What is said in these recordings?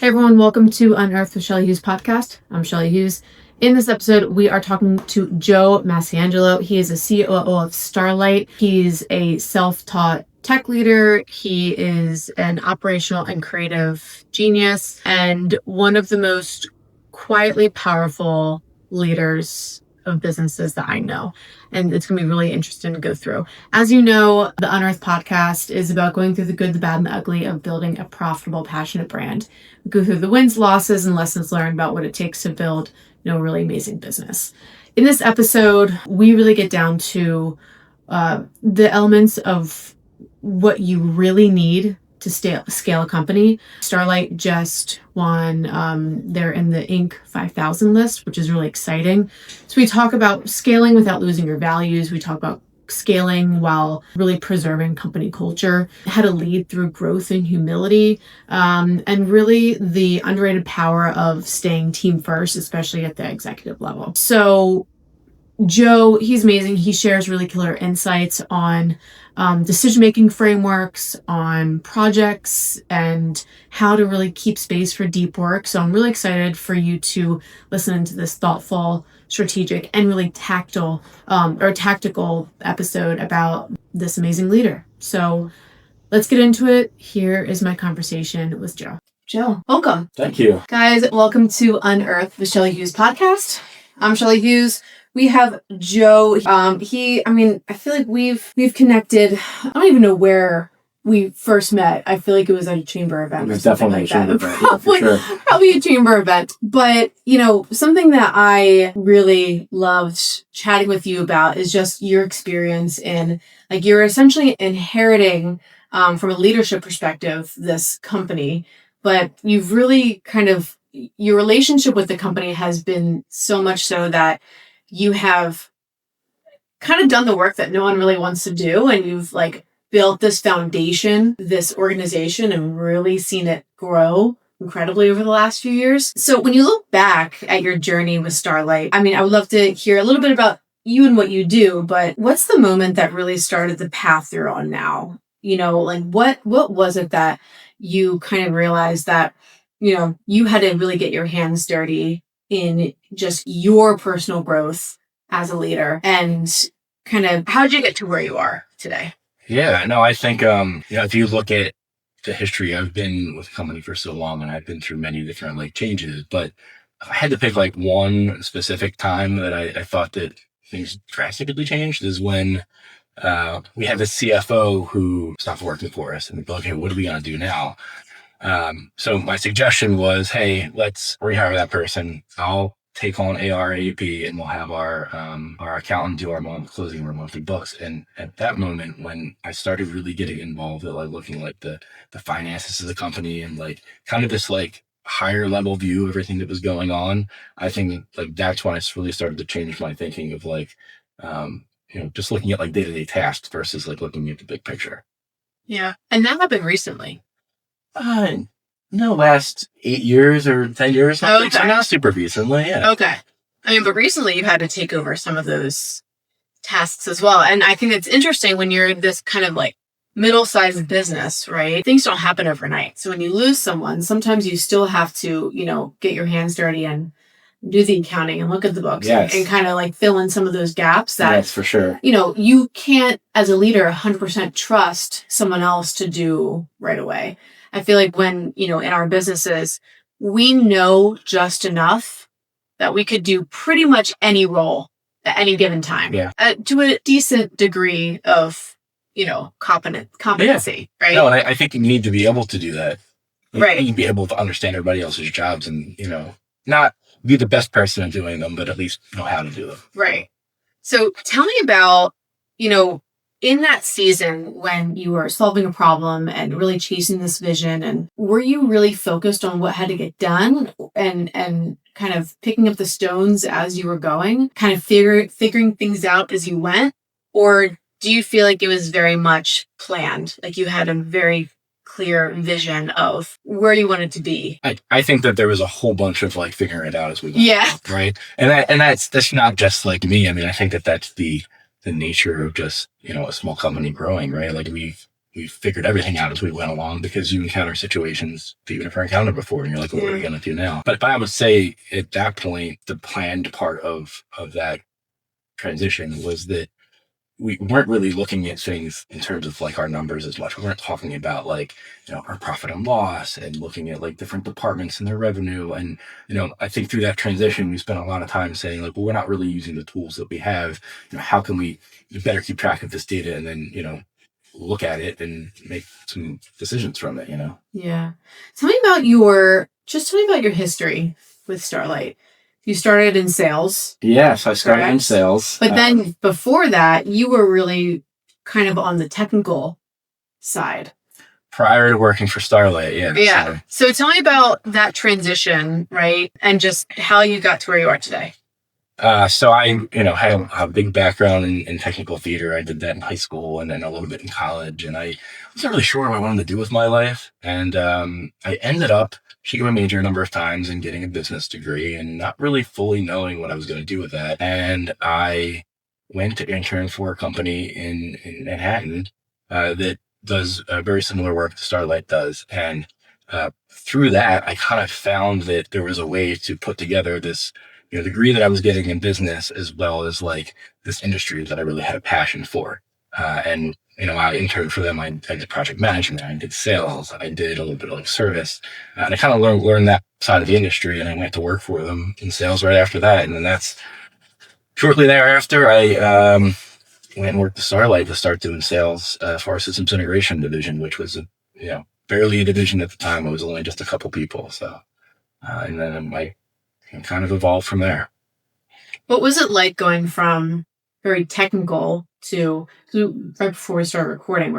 Hey everyone, welcome to Unearth with Shelly Hughes podcast. I'm Shelly Hughes. In this episode, we are talking to Joe Masciangelo. He is a COO of Starlight. He's a self-taught tech leader. He is an operational and creative genius and one of the most quietly powerful leaders of businesses that I know. And it's going to be really interesting to go through. As you know, the Unearth podcast is about going through the good, the bad, and the ugly of building a profitable, passionate brand. We go through the wins, losses, and lessons learned about what it takes to build, a really amazing business. In this episode, we really get down to the elements of what you really need to scale a company. Starlight just won, they're in the Inc. 5000 list, which is really exciting. So we talk about scaling without losing your values. We talk about scaling while really preserving company culture, how to lead through growth and humility, and really the underrated power of staying team first, especially at the executive level. So Joe, he's amazing. He shares really killer insights on decision-making frameworks, on projects, and how to really keep space for deep work. So I'm really excited for you to listen to this thoughtful, strategic, and really tactical episode about this amazing leader. So let's get into it. Here is my conversation with Joe. Joe, welcome. Thank you. Guys, welcome to Unearth with Shelly Hughes podcast. I'm Shelly Hughes. We have Joe. I feel like we've connected. I don't even know where we first met. I feel like it was at a chamber event. It was definitely a chamber event. Probably a chamber event. But, something that I really loved chatting with you about is just your experience in, you're essentially inheriting, from a leadership perspective, this company, but you've really your relationship with the company has been so much so that you have kind of done the work that no one really wants to do. And you've built this foundation, this organization, and really seen it grow incredibly over the last few years. So when you look back at your journey with Starlight, I would love to hear a little bit about you and what you do, but what's the moment that really started the path you're on now? What was it that you kind of realized that, you had to really get your hands dirty in just your personal growth as a leader, and kind of how did you get to where you are today? Yeah, no, I think, if you look at the history, I've been with the company for so long and I've been through many different changes, but if I had to pick one specific time that I thought that things drastically changed is when we had the CFO who stopped working for us, and we'd be like, hey, what are we going to do now? So my suggestion was, hey, let's rehire that person. I'll take on AR, AP, and we'll have our accountant do our closing our monthly books. And at that moment, when I started really getting involved at looking the finances of the company and kind of this higher level view of everything that was going on, I think that's when I really started to change my thinking of just looking at day-to-day tasks versus looking at the big picture. Yeah. And that happened recently. No, last 8 years or 10 years. Okay. So not super recently, yeah. Okay. But recently you've had to take over some of those tasks as well. And I think it's interesting when you're in this kind of middle-sized business, right? Things don't happen overnight. So when you lose someone, sometimes you still have to, get your hands dirty and do the accounting and look at the books. Yes. and kind of fill in some of those gaps that, that's for sure. You can't, as a leader, 100% trust someone else to do right away. I feel like when, in our businesses, we know just enough that we could do pretty much any role at any given time. Yeah. To a decent degree of, competency, yeah. Right? No, and I think you need to be able to do that. Right. You need to be able to understand everybody else's jobs and, not be the best person at doing them, but at least know how to do them. Right. So tell me about, in that season when you were solving a problem and really chasing this vision, and were you really focused on what had to get done and kind of picking up the stones as you were going, kind of figuring things out as you went? Or do you feel like it was very much planned? You had a very clear vision of where you wanted to be? I think that there was a whole bunch of figuring it out as we went. Yeah. Right. And that's not just me. I think that that's the nature of just, a small company growing, right? we figured everything out as we went along, because you encounter situations that you've never encountered before, and you're like, well, what are we going to do now? But if I would say at that point, the planned part of that transition was that we weren't really looking at things in terms of like our numbers as much. We weren't talking about like, our profit and loss, and looking at like different departments and their revenue. And, I think through that transition, we spent a lot of time saying like, well, we're not really using the tools that we have. How can we better keep track of this data, and then, look at it and make some decisions from it, Yeah. Tell me about your history with Starlight. You started in sales. Yes, I started in correct? sales. But then before that, you were really kind of on the technical side. Prior to working for Starlight, yeah. Yeah. So tell me about that transition, right? And just how you got to where you are today. So I, had a big background in technical theater. I did that in high school and then a little bit in college. And I wasn't really sure what I wanted to do with my life. And I ended up changing my major a number of times and getting a business degree, and not really fully knowing what I was going to do with that. And I went to intern for a company in Manhattan that does very similar work to Starlight does. And through that, I kind of found that there was a way to put together this degree that I was getting in business, as well as like this industry that I really had a passion for. And, I interned for them. I did project management, I did sales, I did a little bit of like service. And I kind of learned that side of the industry, and I went to work for them in sales right after that. And then that's shortly thereafter, I went and worked at Starlight to start doing sales for our systems integration division, which was, barely a division at the time. It was only just a couple people. So, and then I kind of evolved from there. What was it like going from very technical to right before we started recording, we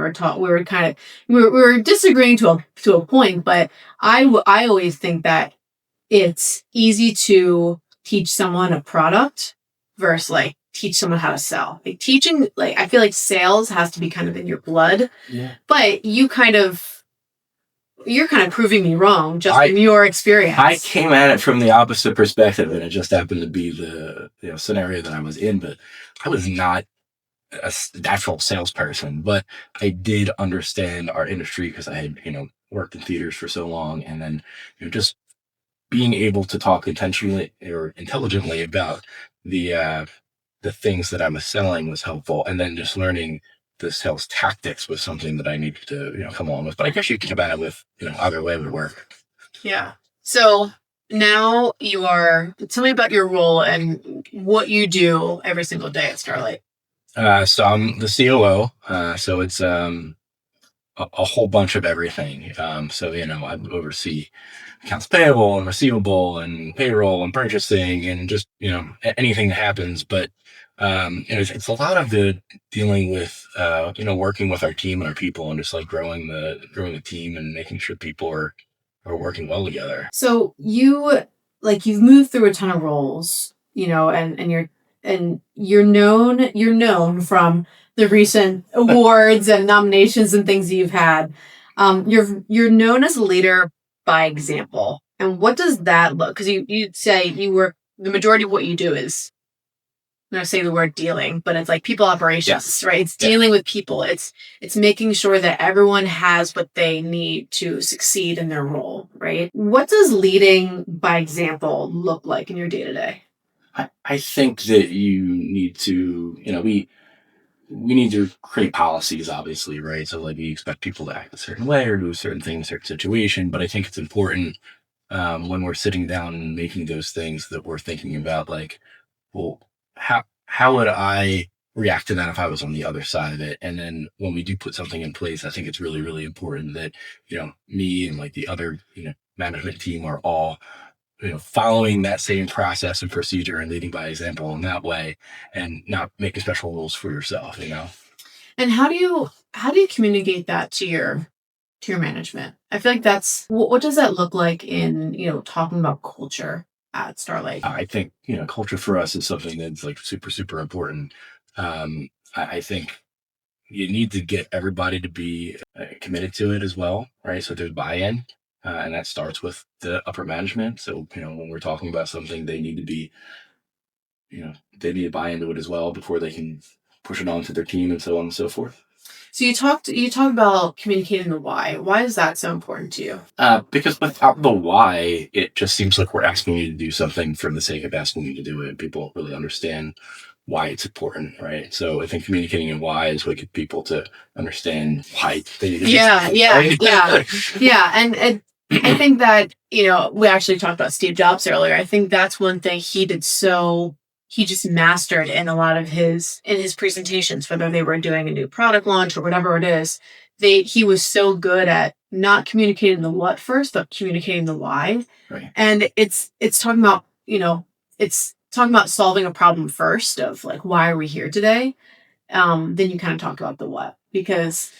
were disagreeing to a point, but I always think that it's easy to teach someone a product versus like teach someone how to sell. Like teaching, like I feel like sales has to be kind of in your blood. Yeah. But you're kind of proving me wrong just in your experience. I came at it from the opposite perspective, and it just happened to be the scenario that I was in. But I was not a natural salesperson, but I did understand our industry because I had worked in theaters for so long, and then just being able to talk intentionally or intelligently about the things that I was selling was helpful, and then just learning the sales tactics was something that I needed to come along with. But I guess you can combine it with either way would work. Yeah. So now tell me about your role and what you do every single day at Starlight. So I'm the COO. So it's a whole bunch of everything. So I oversee accounts payable and receivable and payroll and purchasing and just anything that happens. But it's a lot of the dealing with working with our team and our people, and just like growing the team and making sure people are working well together. So you've moved through a ton of roles, and you're known from the recent awards and nominations and things that you've had. You're known as a leader by example. And what does that look? Because you'd say the majority of what you do is, I'm going to say the word dealing, but it's like people operations, yes. Right? It's dealing with people. It's making sure that everyone has what they need to succeed in their role, right? What does leading by example look like in your day-to-day? I think that you need to, we need to create policies, obviously, right? So like we expect people to act a certain way or do a certain thing in a certain situation. But I think it's important when we're sitting down and making those things that we're thinking about, like, well, how would I react to that if I was on the other side of it? And then when we do put something in place, I think it's really, really important that, me and like the other, management team are all, following that same process and procedure and leading by example in that way, and not making special rules for yourself, And how do you communicate that to your management? I feel like that's what does that look like in, talking about culture at Starlight? I think, culture for us is something that's like super, super important. I think you need to get everybody to be committed to it as well, right? So there's buy-in, and that starts with the upper management. So, when we're talking about something, they need to be, they need to buy into it as well before they can push it on to their team and so on and so forth. So you talked about communicating the why. Why is that so important to you? Because without the why, it just seems like we're asking you to do something for the sake of asking you to do it. And people don't really understand why it's important, right? So I think communicating in why is what gets people to understand why they need to do something, right? Yeah. And I think that, we actually talked about Steve Jobs earlier. I think that's one thing he did he just mastered in a lot of his presentations, whether they were doing a new product launch or whatever it is. He was so good at not communicating the what first, but communicating the why. Right. And it's talking about, it's talking about solving a problem first of like, why are we here today? Then you kind of talk about the what, because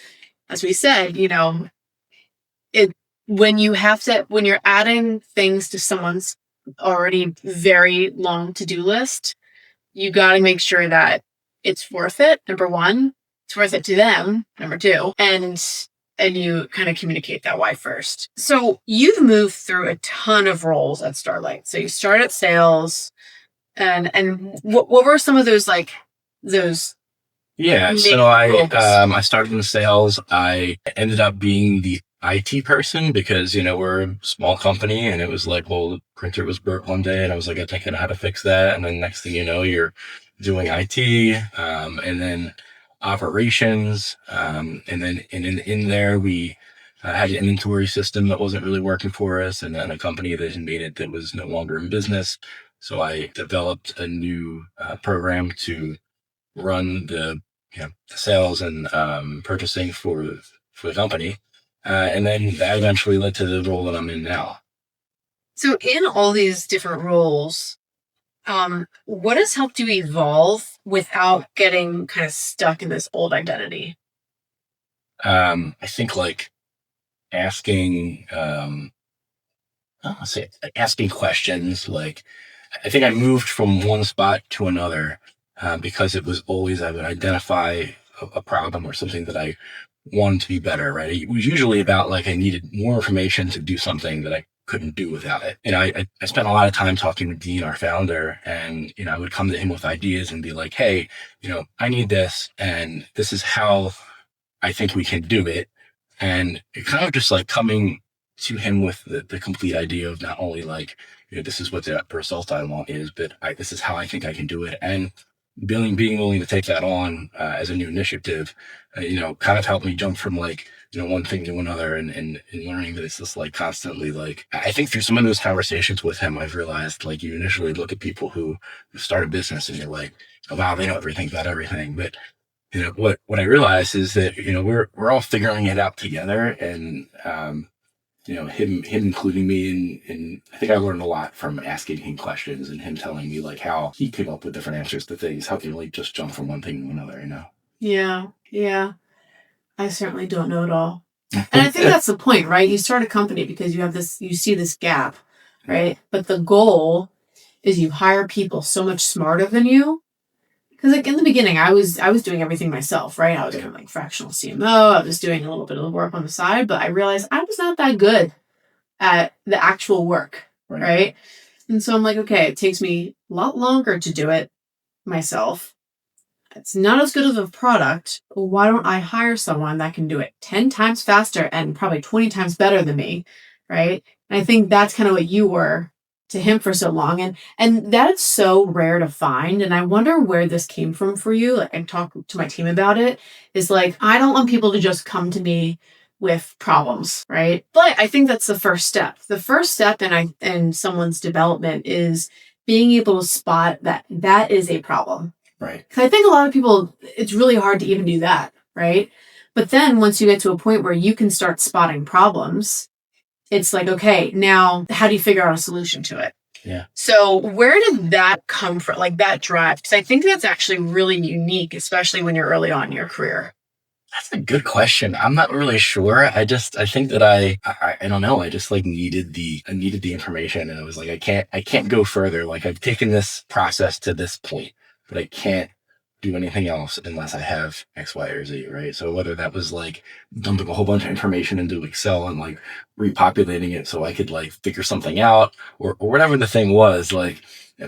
as we said, it when you're adding things to someone's already very long to-do list, you got to make sure that it's worth it. Number one, it's worth it to them. Number two, and you kind of communicate that why first. So you've moved through a ton of roles at Starlight. So you started at sales, and what were some of those those? Yeah, so I started in sales. I ended up being the IT person because we're a small company, and it was like, well, the printer was burnt one day, and I was like, I think I know how to fix that. And then next thing you know, you're doing IT, and then operations, and then in there we had an inventory system that wasn't really working for us, and then a company that had made it that was no longer in business. So I developed a new program to run the sales and purchasing for the company, and then that eventually led to the role that I'm in now. So in all these different roles, what has helped you evolve without getting kind of stuck in this old identity? I think like asking, let's say asking questions. Like I think I moved from one spot to another because it was always I would identify a problem or something that I wanted to be better. Right? It was usually about like I needed more information to do something that I couldn't do without it. And I spent a lot of time talking to Dean, our founder, and I would come to him with ideas and be like, hey, I need this, and this is how I think we can do it. And it kind of just like coming to him with the complete idea of not only like, this is what the result I want is, but this is how I think I can do it. And being willing to take that on as a new initiative, kind of helped me jump from like, one thing to another and learning that it's just like constantly like, I think through some of those conversations with him, I've realized like you initially look at people who start a business and you're like, oh, wow, they know everything about everything. But what I realized is that we're all figuring it out together, and him including me, and I think I learned a lot from asking him questions and him telling me like how he came up with different answers to things. How can you like just jump from one thing to another? Yeah. I certainly don't know it all. And I think that's the point, right? You start a company because you see this gap, right? But the goal is you hire people so much smarter than you. Because like in the beginning, I was doing everything myself, right? I was kind of like fractional CMO. I was doing a little bit of the work on the side, but I realized I was not that good at the actual work, right? And so I'm like, okay, it takes me a lot longer to do it myself. It's not as good of a product. Why don't I hire someone that can do it 10 times faster and probably 20 times better than me, right? And I think that's kind of what you were to him for so long. And that's so rare to find. And I wonder where this came from for you. Like, I talk to my team about it. Is like, I don't want people to just come to me with problems, right? But I think that's the first step. The first step in someone's development is being able to spot that is a problem. Right. Because I think a lot of people, it's really hard to even do that, right? But then once you get to a point where you can start spotting problems, it's like, okay, now how do you figure out a solution to it? Yeah. So where did that come from? Like that drive? Because I think that's actually really unique, especially when you're early on in your career. That's a good question. I'm not really sure. I think that I don't know. I just like needed the information, and it was like, I can't go further. Like I've taken this process to this point, but I can't do anything else unless I have X, Y, or Z, right? So whether that was like dumping a whole bunch of information into Excel and like repopulating it so I could like figure something out, or whatever the thing was, like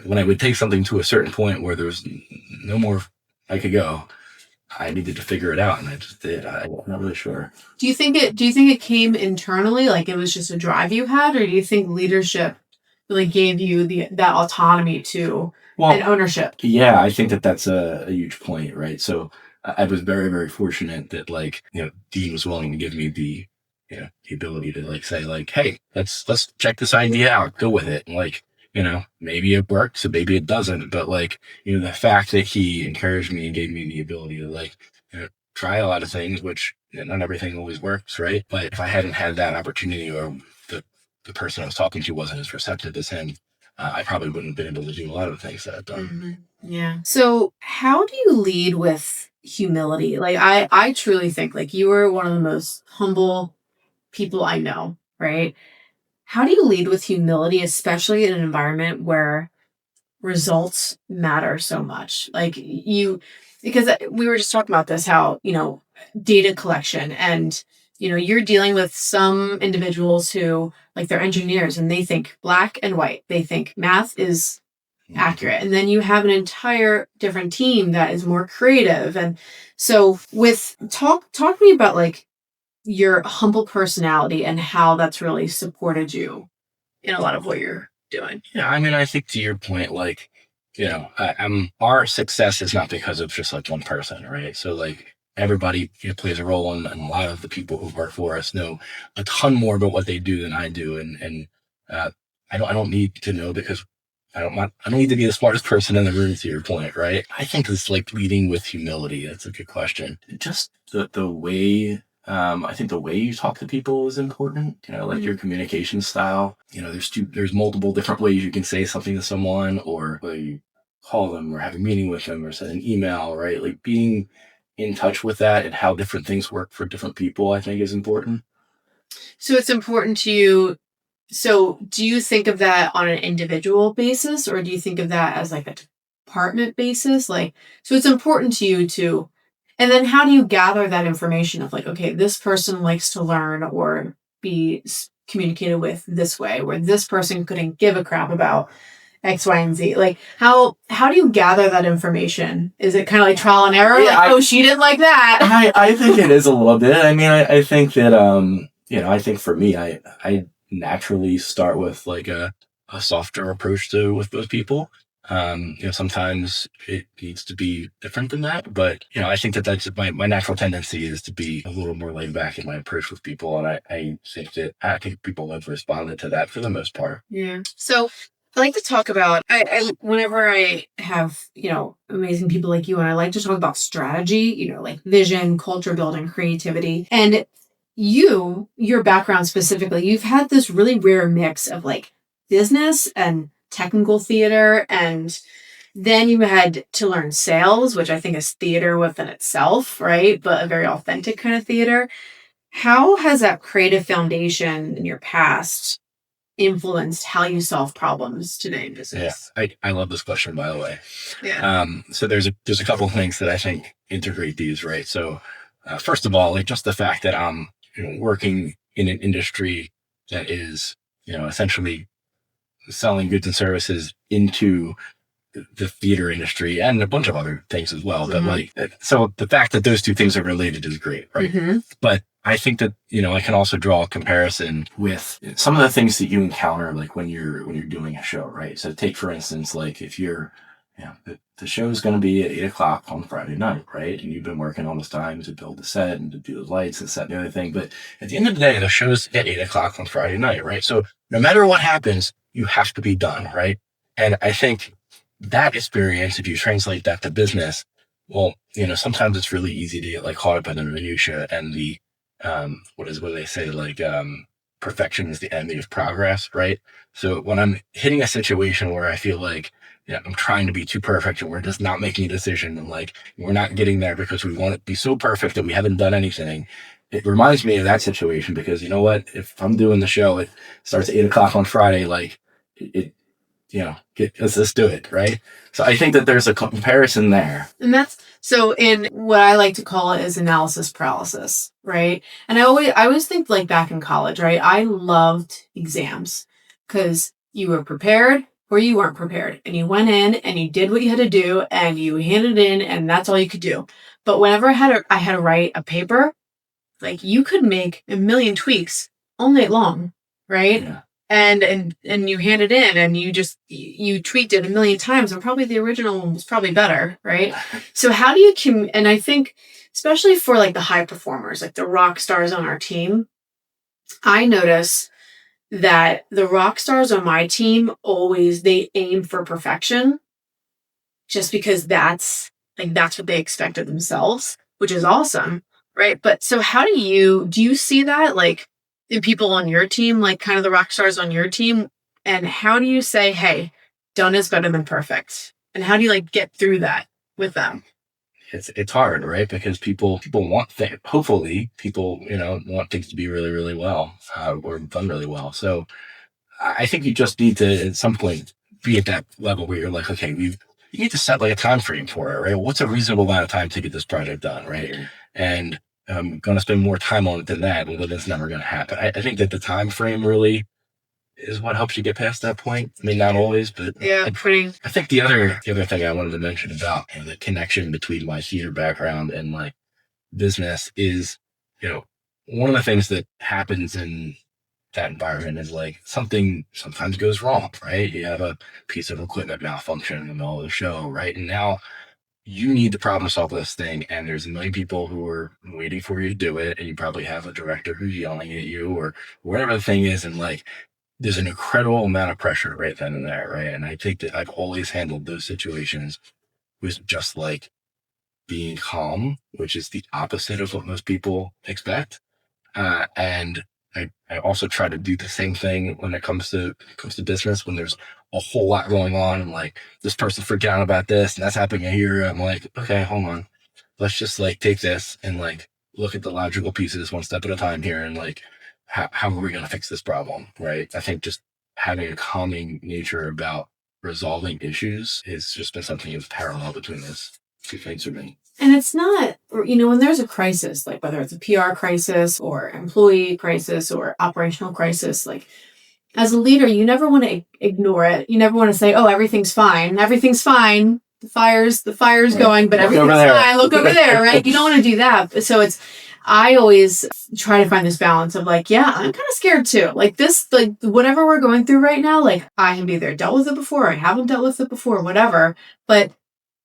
when I would take something to a certain point where there was no more I could go, I needed to figure it out, and I just did. I'm not really sure. Do you think it came internally, like it was just a drive you had, or do you think leadership really gave you that autonomy to and ownership? Yeah, I think that's a huge point, right? So I was very, very fortunate that Dean was willing to give me the ability to say hey, let's check this idea out, go with it. And maybe it works, and maybe it doesn't. But the fact that he encouraged me and gave me the ability to try a lot of things, which not everything always works, right? But if I hadn't had that opportunity, or the person I was talking to wasn't as receptive as him, I probably wouldn't have been able to do a lot of the things that I've done. Mm-hmm. Yeah. So how do you lead with humility? Like I truly think like you are one of the most humble people I know, right? How do you lead with humility, especially in an environment where results matter so much? Because we were just talking about this, how, data collection and, you're dealing with some individuals who, like, they're engineers and they think black and white. They think math is accurate. And then you have an entire different team that is more creative. And so talk to me about like your humble personality and how that's really supported you in a lot of what you're doing. Yeah, I mean, I think to your point, our success is not because of just one person, right? So everybody plays a role, and a lot of the people who work for us know a ton more about what they do than I do, and I don't need to know, because I don't need to be the smartest person in the room, to your point, right? I think it's leading with humility. That's a good question. Just the way. I think the way you talk to people is important. Your communication style. There's multiple different ways you can say something to someone, or whether you call them or have a meeting with them or send an email, right? Being in touch with that and how different things work for different people, I think, is important. So it's important to you. So do you think of that on an individual basis, or do you think of that as like a department basis? So it's important to you to, and then how do you gather that information of okay, this person likes to learn or be communicated with this way, where this person couldn't give a crap about X, Y, and Z. How do you gather that information? Is it kind of like trial and error? Yeah, she didn't like that. I think it is a little bit. I mean, I think that I think for me, I naturally start with a softer approach with those people. Sometimes it needs to be different than that, but I think that's my natural tendency is to be a little more laid back in my approach with people, and I think people have responded to that for the most part. Yeah. So I like to talk about, whenever I have, amazing people like you, and I like to talk about strategy, like vision, culture building, creativity. And your background specifically, you've had this really rare mix of business and technical theater. And then you had to learn sales, which I think is theater within itself, right? But a very authentic kind of theater. How has that creative foundation in your past influenced how you solve problems today in business? Yeah, I love this question, by the way. Yeah. So there's a couple of things that I think integrate these, right? So first of all, just the fact that I'm working in an industry that is essentially selling goods and services into the theater industry and a bunch of other things as well. Mm-hmm. But so the fact that those two things are related is great, right? Mm-hmm. But I think that, I can also draw a comparison with some of the things that you encounter, when you're doing a show, right? So take, for instance, if you're, the show is going to be at 8:00 on Friday night, right? And you've been working all this time to build the set and to do the lights and set and everything. But at the end of the day, the show's at 8:00 on Friday night, right? So no matter what happens, you have to be done, right? And I think that experience, if you translate that to business, well, sometimes it's really easy to get caught up in the minutia and the, what do they say? Perfection is the enemy of progress, right? So when I'm hitting a situation where I feel I'm trying to be too perfect and we're just not making a decision, and we're not getting there because we want it to be so perfect that we haven't done anything, it reminds me of that situation, because you know what? If I'm doing the show, it starts at 8:00 on Friday, let's do it, right? So I think that there's a comparison there. And that's, so in what I like to call it is analysis paralysis, right? And I always think back in college, right? I loved exams because you were prepared or you weren't prepared, and you went in and you did what you had to do and you handed it in, and that's all you could do. But whenever I had to write a paper, like you could make a million tweaks all night long, right? Yeah. And you hand it in and you tweaked it a million times and probably the original one was probably better, right? So how do you and I think especially for like the high performers, like the rock stars on our team, I notice that the rock stars on my team they aim for perfection just because that's what they expect of themselves, which is awesome, right? But so how do you see that like in people on your team, like kind of the rock stars on your team, and how do you say, hey, done is better than perfect, and how do you like get through that with them? It's hard, right? Because people want things. Hopefully, people want things to be really, really well, or done really well. So I think you just need to at some point be at that level where you're like, okay, you need to set like a time frame for it, right? What's a reasonable amount of time to get this project done, right? And I'm going to spend more time on it than that, well, that's never going to happen. I think that the time frame really is what helps you get past that point. I mean, not always, but Yeah, I think the other thing I wanted to mention about the connection between my theater background and like business is, one of the things that happens in that environment is like something sometimes goes wrong, right? You have a piece of equipment malfunction in the middle of the show, right? And now you need to problem solve this thing, and there's a million people who are waiting for you to do it, and you probably have a director who's yelling at you or whatever the thing is, and like there's an incredible amount of pressure right then and there, right? And I think that I've always handled those situations with just like being calm, which is the opposite of what most people expect. And I also try to do the same thing when it comes to business, when there's a whole lot going on and like this person freaked out about this and that's happening here. I'm like, okay, hold on. Let's just like take this and like look at the logical pieces one step at a time here and like how are we going to fix this problem, right? I think just having a calming nature about resolving issues has just been something that's parallel between those two things for me. And it's not, when there's a crisis, like whether it's a PR crisis or employee crisis or operational crisis, like as a leader, you never want to ignore it. You never want to say, oh, everything's fine. Everything's fine. The fire's right. Going, but everything's fine. Look over there, right? You don't want to do that. So I always try to find this balance of like, yeah, I'm kind of scared too. Like this, like whatever we're going through right now, like I have either dealt with it before, or I haven't dealt with it before, whatever. But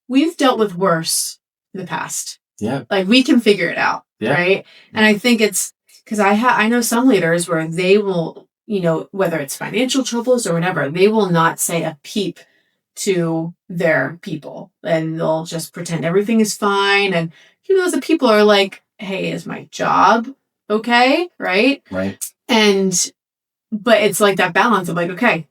we've dealt with worse in the past. Yeah. Like we can figure it out. Yeah. Right. And I think it's because I know some leaders where they will, whether it's financial troubles or whatever, they will not say a peep to their people and they'll just pretend everything is fine. And the people are like, hey, is my job okay? Right. But it's like that balance of like, okay,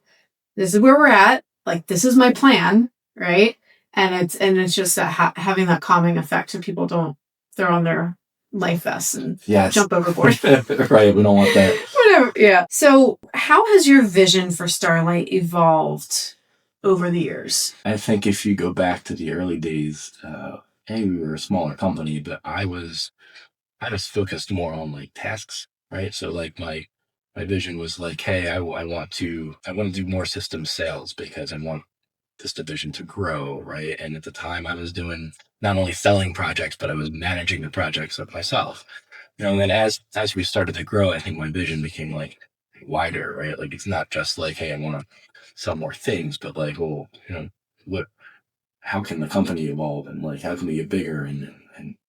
this is where we're at. Like, this is my plan. Right. And it's just that having that calming effect so people don't throw on their life vests and jump overboard. Right. We don't want that. Whatever. Yeah. So how has your vision for Starlight evolved over the years? I think if you go back to the early days, we were a smaller company, but I just focused more on like tasks, right? So like my vision was like, hey, I want to do more system sales because I want this division to grow, right? And at the time I was doing not only selling projects, but I was managing the projects of myself. And then as we started to grow, I think my vision became like wider, right? Like it's not just like, hey, I want to sell more things, but like, well, how can the company evolve and like how can we get bigger and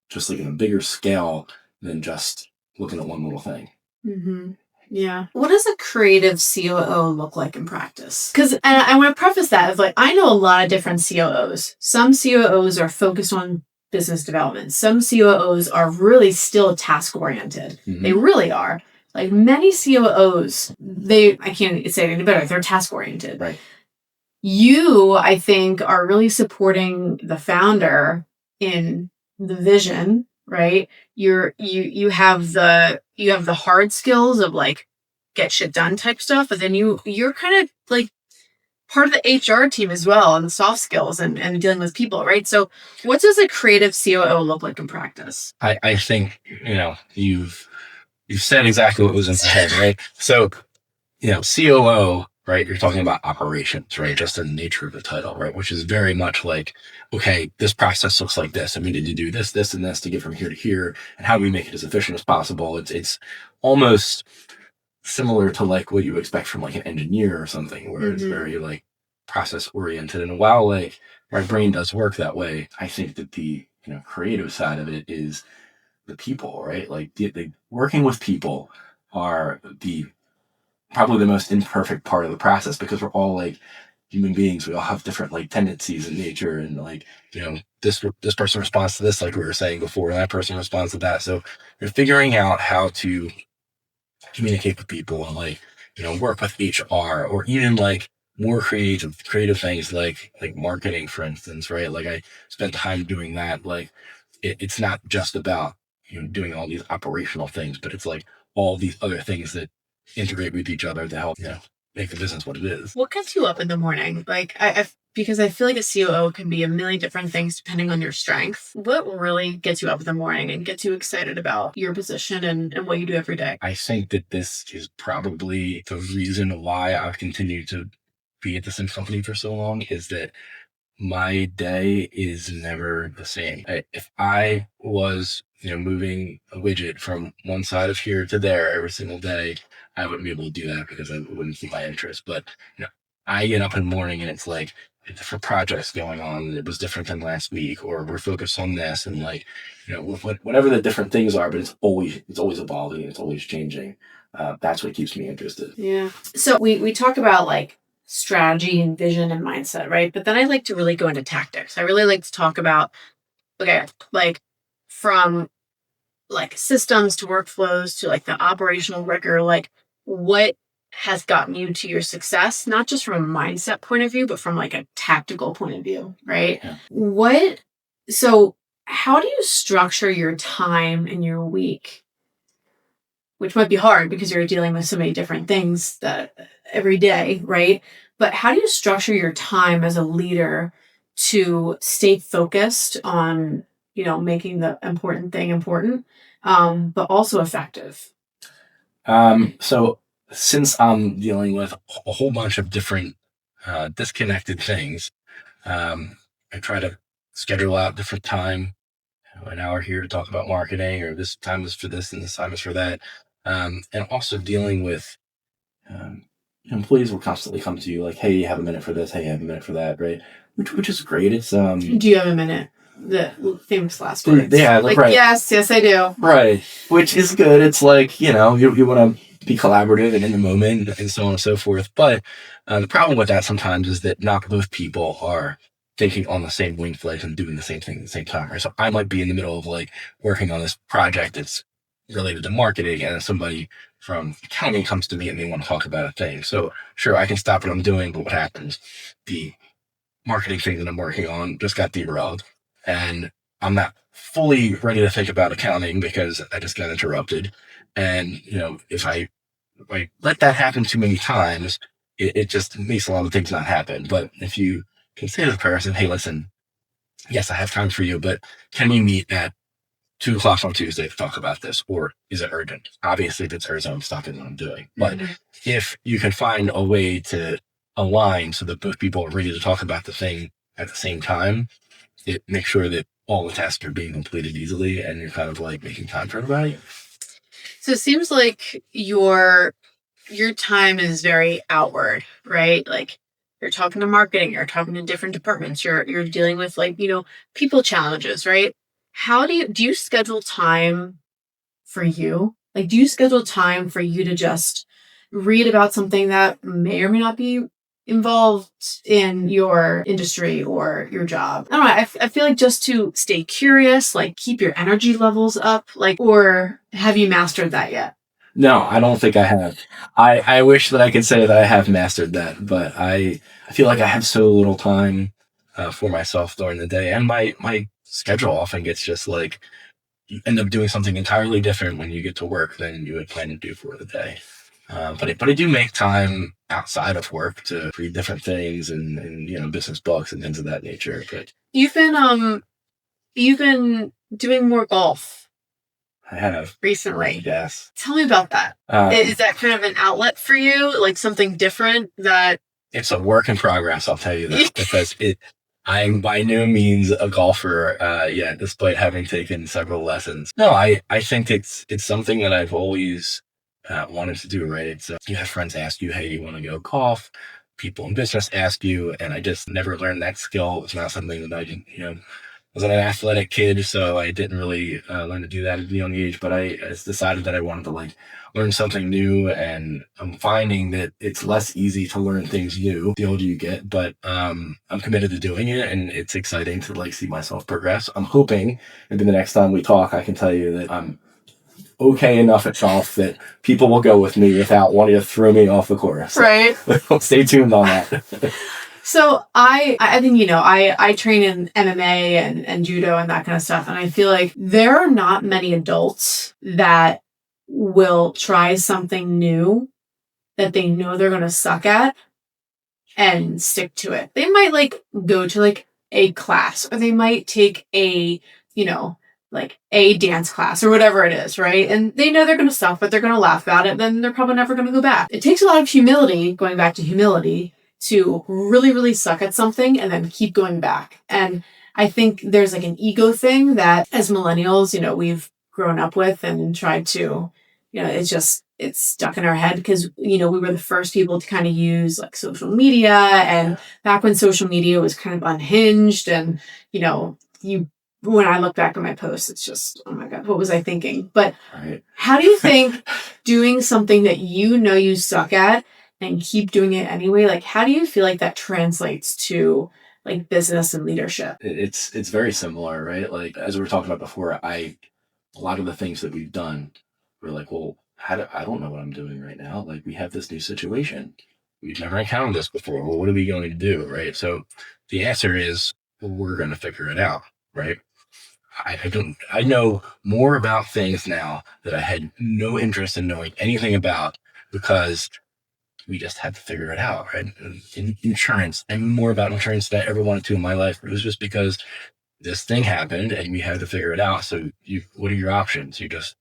just like in a bigger scale than just looking at one little thing. Mm-hmm. Yeah. What does a creative COO look like in practice? Because I want to preface that as like, I know a lot of different COOs. Some COOs are focused on business development. Some COOs are really still task oriented. Mm-hmm. They really are. Like many COOs, I can't say it any better. They're task oriented. Right. You, I think, are really supporting the founder in the vision, right? You have the hard skills of like get shit done type stuff, but then you're kind of like part of the HR team as well and the soft skills and dealing with people, right? So what does a creative COO look like in practice? I think, you've said exactly what was in my head, right? So, COO, right? You're talking about operations, right? Just in the nature of the title, right? Which is very much like, okay, this process looks like this, and we need to do this, this, and this to get from here to here. And how do we make it as efficient as possible? It's almost similar to like what you expect from like an engineer or something, where it's very like process oriented. And while like my brain does work that way, I think that the creative side of it is the people, right? Like the working with people are the probably the most imperfect part of the process, because we're all like human beings. We all have different like tendencies in nature, and like this person responds to this, like we were saying before, and that person responds to that. So you're figuring out how to communicate with people and like work with HR, or even like more creative things like marketing, for instance, right? Like I spent time doing that. Like it's not just about doing all these operational things, but it's like all these other things that integrate with each other to help make the business what it is. What gets you up in the morning? Like because I feel like a COO can be a million different things depending on your strength. What really gets you up in the morning and gets you excited about your position and what you do every day? I think that this is probably the reason why I've continued to be at the same company for so long, is that my day is never the same. If I was, moving a widget from one side of here to there every single day, I wouldn't be able to do that because I wouldn't keep my interest. But, I get up in the morning and it's like different projects going on. It was different than last week, or we're focused on this, and like, whatever the different things are, but it's always evolving. It's always changing. That's what keeps me interested. Yeah. So we talk about like strategy and vision and mindset, right? But then I like to really go into tactics. I really like to talk about, okay, like from like systems to workflows to like the operational rigor, like what has gotten you to your success, not just from a mindset point of view, but from like a tactical point of view, right? Yeah. So how do you structure your time and your week? Which might be hard because you're dealing with so many different things that every day, right? But how do you structure your time as a leader to stay focused on, making the important thing important, but also effective? So since I'm dealing with a whole bunch of different disconnected things, I try to schedule out different time. An hour here to talk about marketing, or this time is for this and this time is for that. And also dealing with um, employees will constantly come to you like, hey, you have a minute for this, hey, you have a minute for that, right? Which is great. It's Do you have a minute? The famous last words. Yeah, like right. Yes, I do. Right. Which is good. It's like, you want to be collaborative and in the moment and so on and so forth. But the problem with that sometimes is that not both people are thinking on the same wavelength and doing the same thing at the same time. Right? So I might be in the middle of like working on this project that's related to marketing, and somebody from accounting comes to me and they want to talk about a thing. So sure, I can stop what I'm doing, but what happens? The marketing thing that I'm working on just got derailed, and I'm not fully ready to think about accounting because I just got interrupted. And if I let that happen too many times, it just makes a lot of things not happen. But if you can say to the person, hey, listen, yes, I have time for you, but can we meet at 2 o'clock on Tuesday to talk about this? Or is it urgent? Obviously, if it's urgent, I'm stopping what I'm doing. But if you can find a way to align so that both people are ready to talk about the thing at the same time, it makes sure that all the tasks are being completed easily and you're kind of like making time for everybody. So it seems like your time is very outward, right? Like you're talking to marketing, you're talking to different departments, you're dealing with like, people challenges, right? How do you schedule time for you? Like, do you schedule time for you to just read about something that may or may not be involved in your industry or your job? I don't know. I feel like just to stay curious, like keep your energy levels up, like, or have you mastered that yet? No, I don't think I have. I wish that I could say that I have mastered that, but I feel like I have so little time for myself during the day, and my schedule often gets just like you end up doing something entirely different when you get to work than you had planned to do for the day. But I do make time outside of work to read different things and business books and things of that nature. But You've been doing more golf. I have. Recently. Yes. Tell me about that. Is that kind of an outlet for you? Like something different that... It's a work in progress, I'll tell you that, because I'm by no means a golfer yet, despite having taken several lessons. No, I think it's something that I've always wanted to do, right? It's you have friends ask you, hey, you want to go golf? People in business ask you, and I just never learned that skill. It's not something that I didn't, was an athletic kid, so I didn't really learn to do that at a young age, but I decided that I wanted to learn something new, and I'm finding that it's less easy to learn things new the older you get, but I'm committed to doing it, and it's exciting to see myself progress. I'm hoping maybe the next time we talk, I can tell you that I'm okay enough at golf that people will go with me without wanting to throw me off the course. Right. Stay tuned on that. So I think, I train in MMA and judo and that kind of stuff. And I feel like there are not many adults that will try something new that they know they're going to suck at and stick to it. They might go to a class, or they might take a dance class or whatever it is, right? And they know they're going to suck, but they're going to laugh about it. Then they're probably never going to go back. It takes a lot of humility, going back to humility, to really, really suck at something and then keep going back. And I think there's an ego thing that as millennials, we've grown up with and tried to, it's stuck in our head because, we were the first people to kind of use social media, and back when social media was kind of unhinged, and, when I look back at my posts, it's just, oh my God, what was I thinking? But How do you think doing something that you suck at and keep doing it anyway, how do you feel like that translates to business and leadership? It's very similar, right? As we were talking about before, a lot of the things that we've done, we're well, I don't know what I'm doing right now. We have this new situation. We've never encountered this before. Well, what are we going to do, right? So the answer is, well, we're going to figure it out, right? I know more about things now that I had no interest in knowing anything about, because we just had to figure it out, right? In insurance, I knew more about insurance than I ever wanted to in my life. It was just because this thing happened and we had to figure it out. So what are your options? You just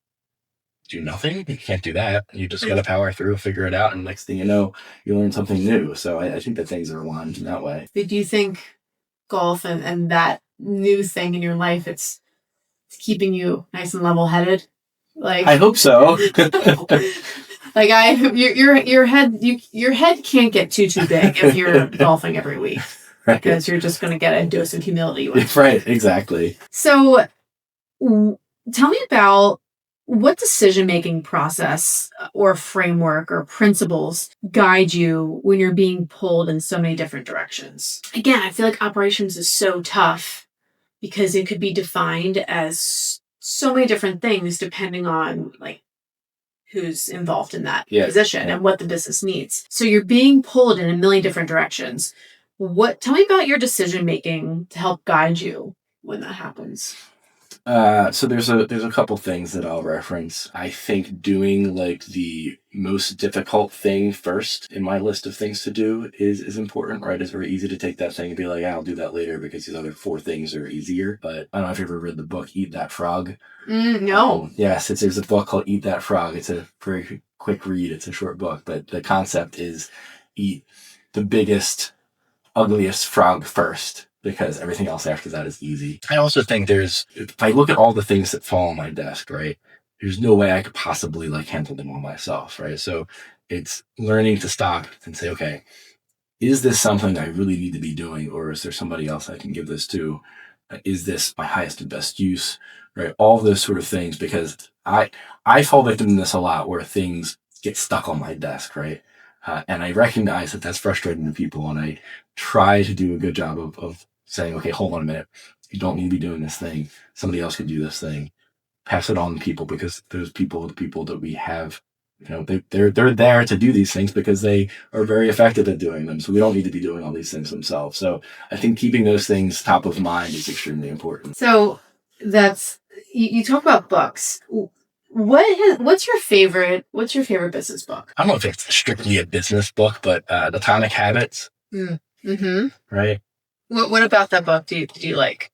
do nothing. You can't do that. You just got to power through, figure it out. And next thing you know, you learn something new. So I think that things are aligned in that way. Do you think golf and that new thing in your life, it's keeping you nice and level-headed? I hope so. Your head can't get too big if you're golfing every week, right? Because you're just going to get a dose of humility. Right, exactly. So tell me about what decision-making process or framework or principles guide you when you're being pulled in so many different directions. Again, I feel like operations is so tough because it could be defined as so many different things depending on who's involved in that position and what the business needs. So you're being pulled in a million different directions. Tell me about your decision making to help guide you when that happens. So there's a couple things that I'll reference. I think doing the most difficult thing first in my list of things to do is important, right? It's very easy to take that thing and be I'll do that later because these other 4 things are easier. But I don't know if you've ever read the book Eat That Frog. No. Yes, there's a book called Eat That Frog. It's a very quick read. It's a short book, but the concept is eat the biggest, ugliest frog first, because everything else after that is easy. I also think if I look at all the things that fall on my desk, right, there's no way I could possibly handle them all myself, right? So it's learning to stop and say, okay, is this something I really need to be doing, or is there somebody else I can give this to? Is this my highest and best use, right? All those sort of things, because I fall victim to this a lot where things get stuck on my desk, right? And I recognize that that's frustrating to people, and I try to do a good job of saying, okay, hold on a minute. You don't need to be doing this thing. Somebody else can do this thing. Pass it on to people, because those people are the people that we have, they're there to do these things because they are very effective at doing them. So we don't need to be doing all these things themselves. So I think keeping those things top of mind is extremely important. So you talk about books. What's your favorite business book? I don't know if it's strictly a business book, but Atomic Habits. Mm-hmm. Right. What about that book do you like?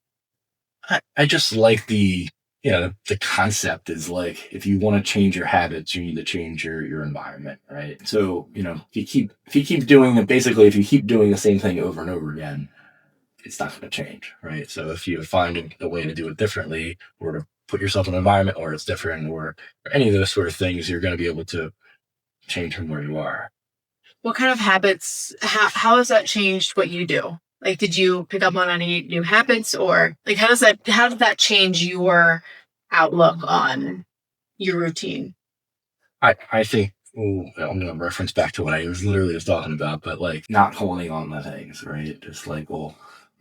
I just like the the concept is like, if you want to change your habits, you need to change your environment, right? So, if you keep doing it, basically, if you keep doing the same thing over and over again, it's not going to change, right? So if you find a way to do it differently, or to put yourself in an environment where it's different, or any of those sort of things, you're going to be able to change from where you are. What kind of habits, how has that changed what you do? Like, did you pick up on any new habits, or like, how did that change your outlook on your routine? I think, I'm going to reference back to what I was literally just talking about, but like not holding on to things, right? Just like, well,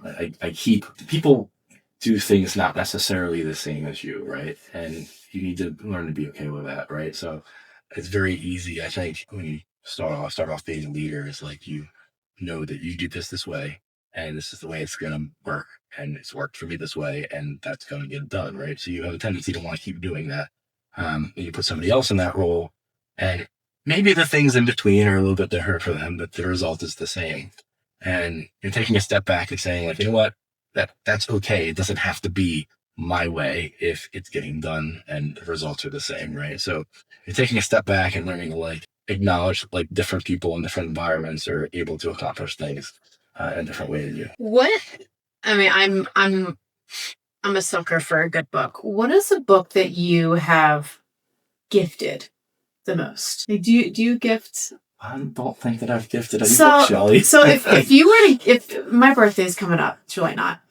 I keep people do things not necessarily the same as you, right? And you need to learn to be okay with that, right? So it's very easy, I think, when you start off being a leader, is like, you know that you do this way, and this is the way it's going to work, and it's worked for me this way, and that's going to get done, right? So you have a tendency to want to keep doing that. And you put somebody else in that role, and maybe the things in between are a little bit different for them, but the result is the same. And you're taking a step back and saying, like, you know what, that's okay. It doesn't have to be my way if it's getting done and the results are the same, right? So you're taking a step back and learning to like acknowledge like different people in different environments are able to accomplish things in a different way than you. I mean, I'm a sucker for a good book. What is a book that you have gifted the most? Like, do you gift? I don't think that I've gifted any books, Shelly. So if you were to, if my birthday's coming up, it's really not,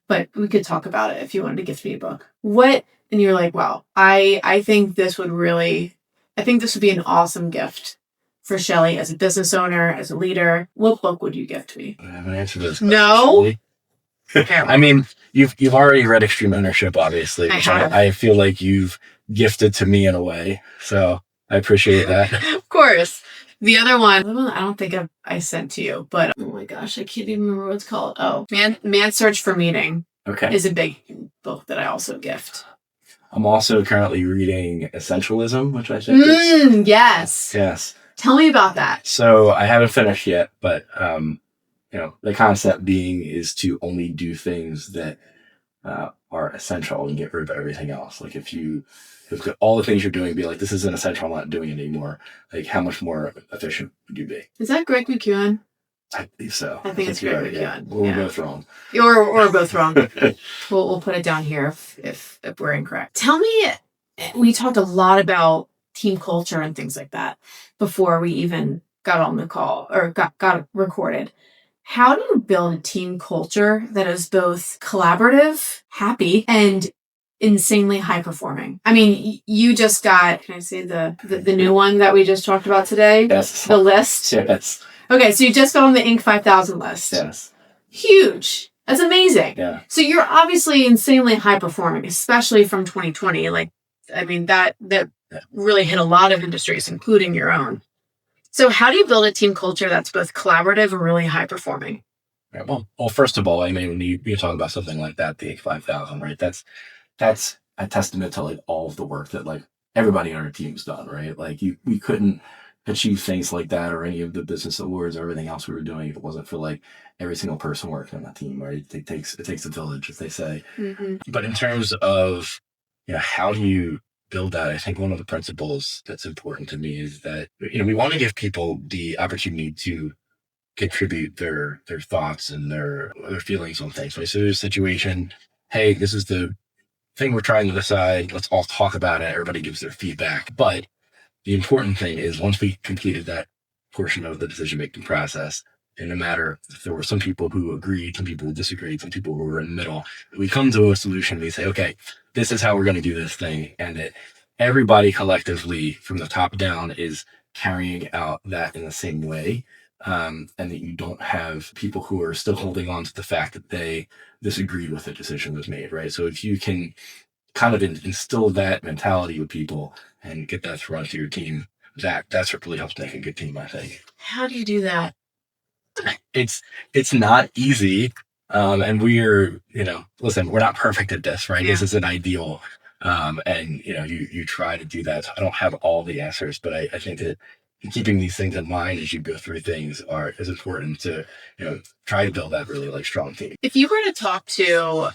but we could talk about it if you wanted to gift me a book. And you're like, wow, I think this would be an awesome gift for Shelly as a business owner, as a leader. What book would you gift me? I haven't answered this. No. I mean, you've already read Extreme Ownership, obviously, which I feel like you've gifted to me in a way. So I appreciate that. Of course. The other one, I don't think I sent to you, but oh my gosh, I can't even remember what it's called. Oh, Man's Search for Meaning. Okay. Is a big book that I also gift. I'm also currently reading Essentialism, which I think is... Yes. Tell me about that. So I haven't finished yet, but the concept being is to only do things that are essential and get rid of everything else. Like, if you look at all the things you're doing, be like, this isn't essential, I'm not doing it anymore. Like, how much more efficient would you be? Is that Greg McKeown? I believe so. I think it's Greg McKeown. Yeah. We're both wrong. Or both wrong. We'll put it down here if we're incorrect. Tell me, we talked a lot about team culture and things like that before we even got on the call or got recorded. How do you build a team culture that is both collaborative, happy, and insanely high performing? I mean, you just got, can I say the new one that we just talked about today? Yes. The list? Yes. Okay, so you just got on the Inc. 5000 list. Yes. Huge. That's amazing. Yeah. So you're obviously insanely high performing, especially from 2020. Like, I mean, that really hit a lot of industries, including your own. So how do you build a team culture that's both collaborative and really high performing? Right. Well, first of all, I mean, when you talk about something like that, the Inc. 5000, right? That's a testament to like all of the work that like everybody on our team's done, right? Like, we couldn't achieve things like that or any of the business awards or everything else we were doing if it wasn't for like every single person working on that team, right? It takes a village, as they say. Mm-hmm. But in terms of how do you build that, I think one of the principles that's important to me is that we want to give people the opportunity to contribute their thoughts and their feelings on things. Right? So there's a situation, hey, this is the thing we're trying to decide. Let's all talk about it. Everybody gives their feedback. But the important thing is, once we completed that portion of the decision-making process, and no matter if there were some people who agreed, some people who disagreed, some people who were in the middle, we come to a solution. We say, okay, this is how we're going to do this thing. And that everybody collectively from the top down is carrying out that in the same way. And that you don't have people who are still holding on to the fact that they disagreed with the decision that was made, right? So if you can kind of instill that mentality with people and get that thrown to your team, that's what really helps make a good team, I think. How do you do that? It's not easy. And we're, listen, we're not perfect at this, right? Yeah. This isn't ideal. And you try to do that. I don't have all the answers, but I think that keeping these things in mind as you go through things is important to, try to build that really like strong team. If you were to talk to,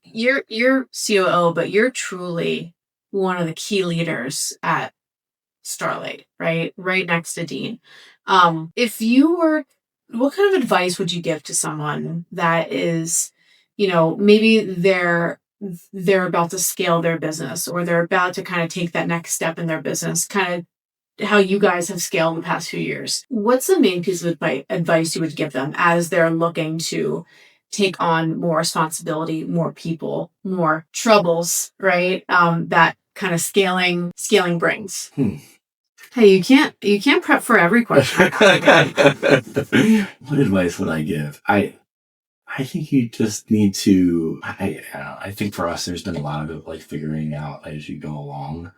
you're COO, but you're truly one of the key leaders at Starlight, right? Right next to Dean. If you were, what kind of advice would you give to someone that is, maybe they're about to scale their business, or they're about to kind of take that next step in their business, kind of how you guys have scaled in the past few years? What's the main piece of advice you would give them as they're looking to take on more responsibility, more people, more troubles, right? That kind of scaling brings. Hey, you can't prep for every question. What advice would I give? I think you just need to. I think for us, there's been a lot of it like figuring out as you go along,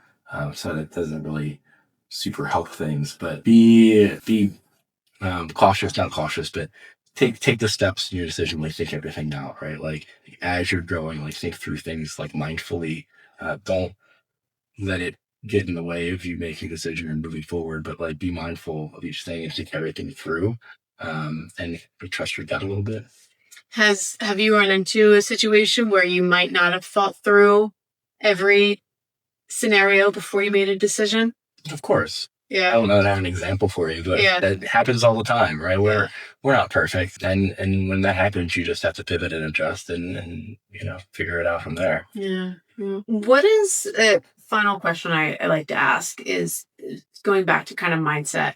so that doesn't really super help things. But be cautious, not cautious, but take the steps in your decision. Like think everything out, right? Like as you're growing, like think through things like mindfully. Don't let it get in the way of you making a decision and moving forward, but like be mindful of each thing and think everything through, and trust your gut a little bit. Have you run into a situation where you might not have thought through every scenario before you made a decision? Of course. Yeah. I don't know that I have an example for you, but that happens all the time, right? We're not perfect, and when that happens, you just have to pivot and adjust, and figure it out from there. Yeah. What is a final question I like to ask is going back to kind of mindset.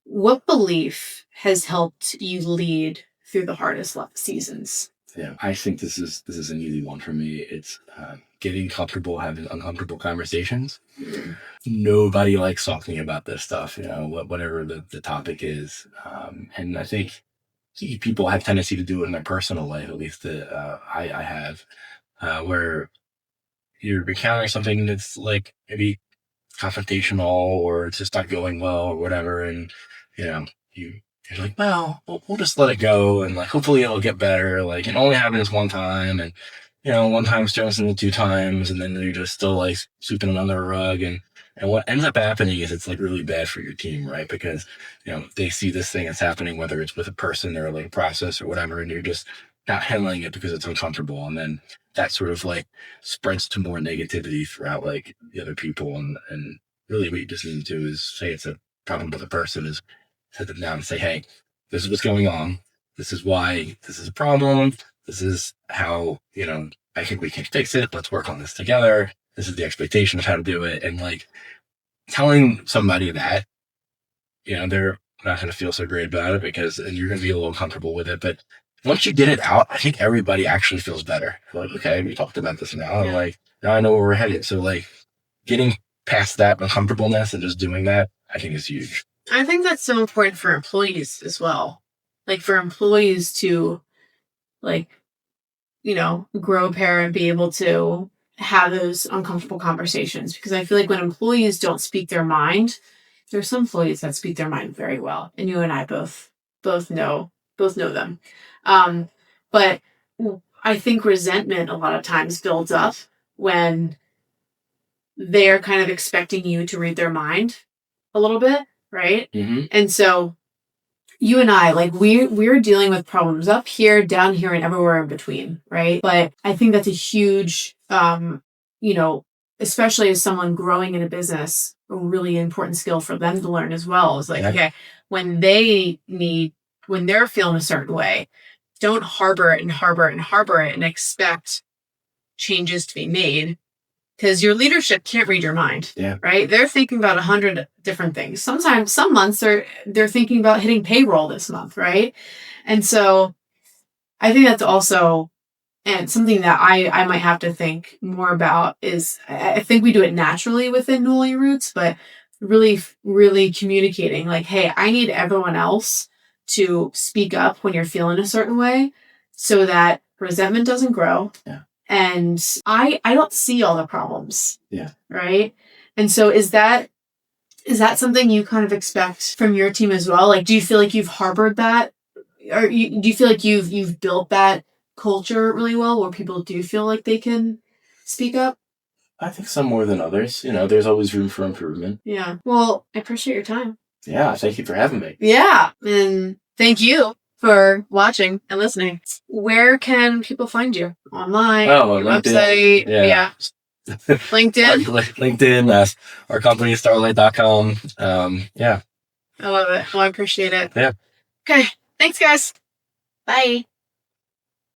What belief has helped you lead through the hardest seasons? Yeah, I think this is an easy one for me. It's getting comfortable having uncomfortable conversations. Nobody likes talking about this stuff, whatever the topic is. And I think people have tendency to do it in their personal life, at least I have, where you're encountering something that's like maybe confrontational or it's just not going well or whatever, and you're like, well, we'll just let it go, and like hopefully it'll get better. Like it only happens one time, and one time turns into two times, and then you're just still like sweeping it under the rug, and what ends up happening is it's like really bad for your team, right? Because they see this thing that's happening, whether it's with a person or like a process or whatever, and you're just not handling it because it's uncomfortable, and then that sort of like spreads to more negativity throughout like the other people, and really what you just need to do is say it's a problem with the person, is sit them down and say, hey, this is what's going on. This is why this is a problem. This is how, I think we can fix it. Let's work on this together. This is the expectation of how to do it. And like telling somebody that, they're not going to feel so great about it and you're going to be a little uncomfortable with it. But once you get it out, I think everybody actually feels better. Like, okay, we talked about this now. And like, now I know where we're headed. So like getting past that uncomfortableness and just doing that, I think is huge. I think that's so important for employees as well. Like for employees to grow a pair and be able to have those uncomfortable conversations. Because I feel like when employees don't speak their mind, there's some employees that speak their mind very well. And you and I both know them. But I think resentment a lot of times builds up when they're kind of expecting you to read their mind a little bit, right? Mm-hmm. And so you and I, like we're dealing with problems up here, down here, and everywhere in between, right? But I think that's a huge, especially as someone growing in a business, a really important skill for them to learn as well. Is like, okay, when they're feeling a certain way, don't harbor it and expect changes to be made. Because your leadership can't read your mind, right? They're thinking about 100 different things. Sometimes, some months, they're thinking about hitting payroll this month, right? And so I think that's also, and something that I might have to think more about is, I think we do it naturally within Newly Roots, but really, really communicating like, hey, I need everyone else to speak up when you're feeling a certain way so that resentment doesn't grow. Yeah. And I don't see all the problems. Yeah. Right. And so is that something you kind of expect from your team as well? Like, do you feel like you've harbored that, or do you feel like you've built that culture really well, where people do feel like they can speak up? I think some more than others. There's always room for improvement. Yeah. Well, I appreciate your time. Yeah. Thank you for having me. Yeah. And thank you for watching and listening. Where can people find you? Online, your website? Yeah. LinkedIn? LinkedIn, our company is starlight.com. Yeah. I love it. Well, I appreciate it. Yeah. Okay. Thanks, guys. Bye.